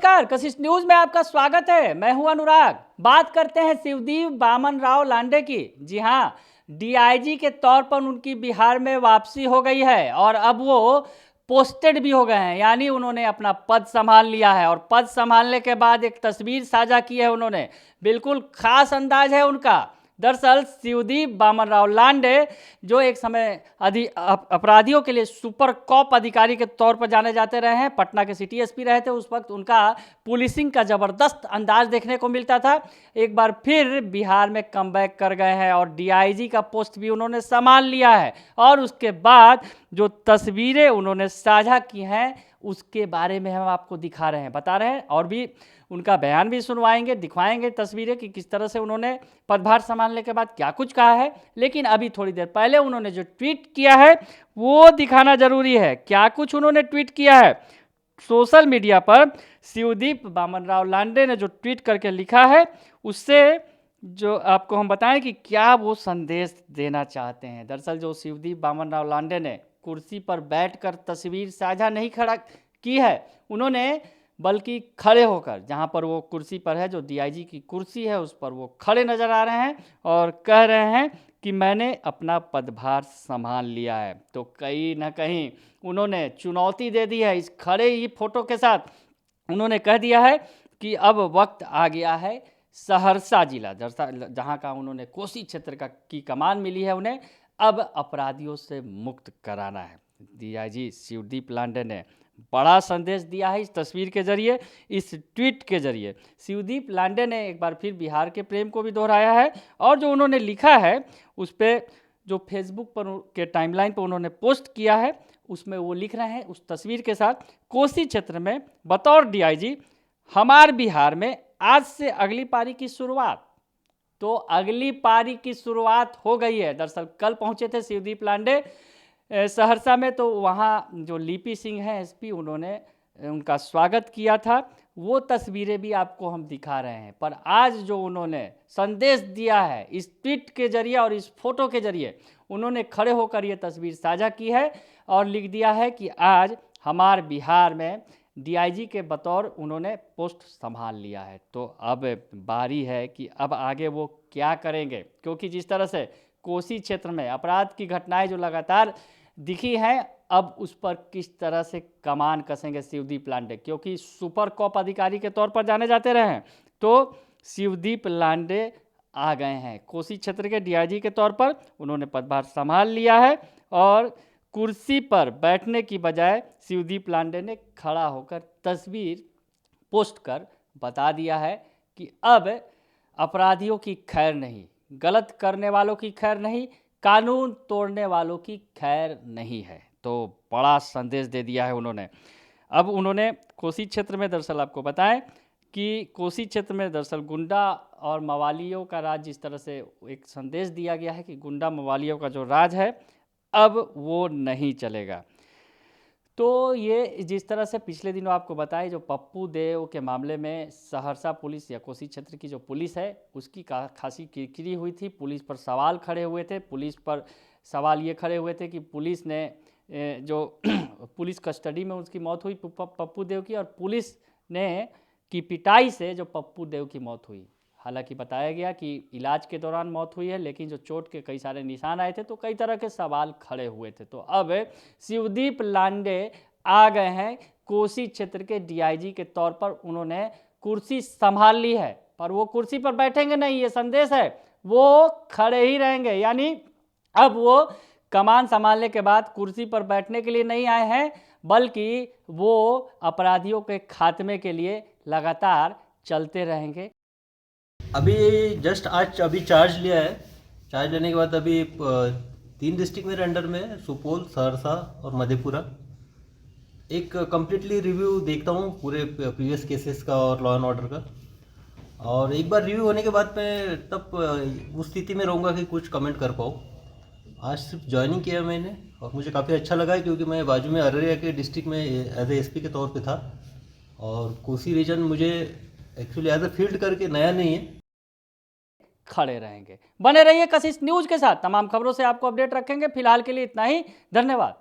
नमस्कार, कशिश न्यूज में आपका स्वागत है। मैं हूं अनुराग। बात करते हैं शिवदीप बामन राव लांडे की। जी हां, डीआईजी के तौर पर उनकी बिहार में वापसी हो गई है और अब वो पोस्टेड भी हो गए हैं, यानी उन्होंने अपना पद संभाल लिया है। और पद संभालने के बाद एक तस्वीर साझा की है उन्होंने, बिल्कुल खास अंदाज है उनका। दरअसल शिवदीप बामन राव लांडे, जो एक समय अपराधियों के लिए सुपर कॉप अधिकारी के तौर पर जाने जाते रहे हैं, पटना के सिटी एसपी रहे थे, उस वक्त उनका पुलिसिंग का ज़बरदस्त अंदाज देखने को मिलता था। एक बार फिर बिहार में कमबैक कर गए हैं और डीआईजी का पोस्ट भी उन्होंने संभाल लिया है। और उसके बाद जो तस्वीरें उन्होंने साझा की हैं उसके बारे में हम आपको दिखा रहे हैं, बता रहे हैं, और भी उनका बयान भी सुनवाएंगे, दिखवाएंगे तस्वीरें कि किस तरह से उन्होंने पदभार संभालने के बाद क्या कुछ कहा है। लेकिन अभी थोड़ी देर पहले उन्होंने जो ट्वीट किया है वो दिखाना जरूरी है। क्या कुछ उन्होंने ट्वीट किया है सोशल मीडिया पर, शिवदीप बामन राव लांडे ने जो ट्वीट करके लिखा है उससे जो आपको हम बताएं कि क्या वो संदेश देना चाहते हैं। दरअसल जो शिवदीप बामन राव लांडे ने कुर्सी पर बैठकर तस्वीर साझा नहीं खड़ा की है, उन्होंने बल्कि खड़े होकर, जहां पर वो कुर्सी पर है, जो डीआईजी की कुर्सी है, उस पर वो खड़े नजर आ रहे हैं और कह रहे हैं कि मैंने अपना पदभार संभाल लिया है। तो कहीं ना कहीं उन्होंने चुनौती दे दी है इस खड़े ही फोटो के साथ। उन्होंने कह दिया है कि अब वक्त आ गया है सहरसा जिला, जहां का उन्होंने कोसी क्षेत्र की कमान मिली है उन्हें, अब अपराधियों से मुक्त कराना है। डीआईजी शिवदीप लांडे ने बड़ा संदेश दिया है इस तस्वीर के जरिए, इस ट्वीट के जरिए। शिवदीप लांडे ने एक बार फिर बिहार के प्रेम को भी दोहराया है और जो उन्होंने लिखा है उस पर, जो फेसबुक पर के टाइमलाइन पर उन्होंने पोस्ट किया है, उसमें वो लिख रहे हैं उस तस्वीर के साथ, कोसी क्षेत्र में बतौर डीआईजी हमार बिहार में आज से अगली पारी की शुरुआत। तो अगली पारी की शुरुआत हो गई है। दरअसल कल पहुंचे थे शिवदीप लांडे सहरसा में, तो वहाँ जो लिपि सिंह हैं एसपी, उन्होंने उनका स्वागत किया था। वो तस्वीरें भी आपको हम दिखा रहे हैं। पर आज जो उन्होंने संदेश दिया है इस ट्वीट के जरिए और इस फोटो के जरिए, उन्होंने खड़े होकर ये तस्वीर साझा की है और लिख दिया है कि आज हमारे बिहार में डीआईजी के बतौर उन्होंने पोस्ट संभाल लिया है। तो अब बारी है कि अब आगे वो क्या करेंगे, क्योंकि जिस तरह से कोसी क्षेत्र में अपराध की घटनाएं जो लगातार दिखी हैं, अब उस पर किस तरह से कमान कसेंगे शिवदीप लांडे, क्योंकि सुपर कॉप अधिकारी के तौर पर जाने जाते रहे हैं। तो शिवदीप लांडे आ गए हैं कोसी क्षेत्र के डीआईजी के तौर पर, उन्होंने पदभार संभाल लिया है और कुर्सी पर बैठने की बजाय शिवदीप लांडे ने खड़ा होकर तस्वीर पोस्ट कर बता दिया है कि अब अपराधियों की खैर नहीं, गलत करने वालों की खैर नहीं, कानून तोड़ने वालों की खैर नहीं है। तो बड़ा संदेश दे दिया है उन्होंने। अब उन्होंने कोसी क्षेत्र में, दरअसल आपको बताएं कि कोसी क्षेत्र में दरअसल गुंडा और मवालियों का राज, जिस तरह से एक संदेश दिया गया है कि गुंडा मवालियों का जो राज है अब वो नहीं चलेगा। तो ये जिस तरह से पिछले दिनों आपको बताया, जो पप्पू देव के मामले में सहरसा पुलिस या कोसी क्षेत्र की जो पुलिस है उसकी खासी किरकिरी हुई थी, पुलिस पर सवाल खड़े हुए थे। पुलिस पर सवाल ये खड़े हुए थे कि पुलिस ने जो पुलिस कस्टडी में उसकी मौत हुई पप्पू देव की, और पुलिस ने की पिटाई से जो पप्पू देव की मौत हुई। हालांकि बताया गया कि इलाज के दौरान मौत हुई है, लेकिन जो चोट के कई सारे निशान आए थे तो कई तरह के सवाल खड़े हुए थे। तो अब शिवदीप लांडे आ गए हैं कोसी क्षेत्र के डीआईजी के तौर पर, उन्होंने कुर्सी संभाल ली है। पर वो कुर्सी पर बैठेंगे नहीं, ये संदेश है, वो खड़े ही रहेंगे। यानी अब वो कमान संभालने के बाद कुर्सी पर बैठने के लिए नहीं आए हैं, बल्कि वो अपराधियों के खात्मे के लिए लगातार चलते रहेंगे। अभी जस्ट आज अभी चार्ज लिया है। चार्ज लेने के बाद अभी 3 डिस्ट्रिक्ट मेरे अंडर में है, सुपौल, सहरसा और मधेपुरा। एक कम्प्लीटली रिव्यू देखता हूँ पूरे प्रीवियस केसेस का और लॉ एंड ऑर्डर का, और एक बार रिव्यू होने के बाद मैं तब उस स्थिति में रहूँगा कि कुछ कमेंट कर पाऊँ। आज सिर्फ ज्वाइनिंग किया मैंने और मुझे काफ़ी अच्छा लगा है, क्योंकि मैं बाजू में अररिया के डिस्ट्रिक्ट में एज ए एसपी के तौर पे था, और कोसी रीजन मुझे एक्चुअली एज ए फील्ड करके नया नहीं है। खड़े रहेंगे। बने रहिए कशिश न्यूज के साथ, तमाम खबरों से आपको अपडेट रखेंगे। फिलहाल के लिए इतना ही, धन्यवाद।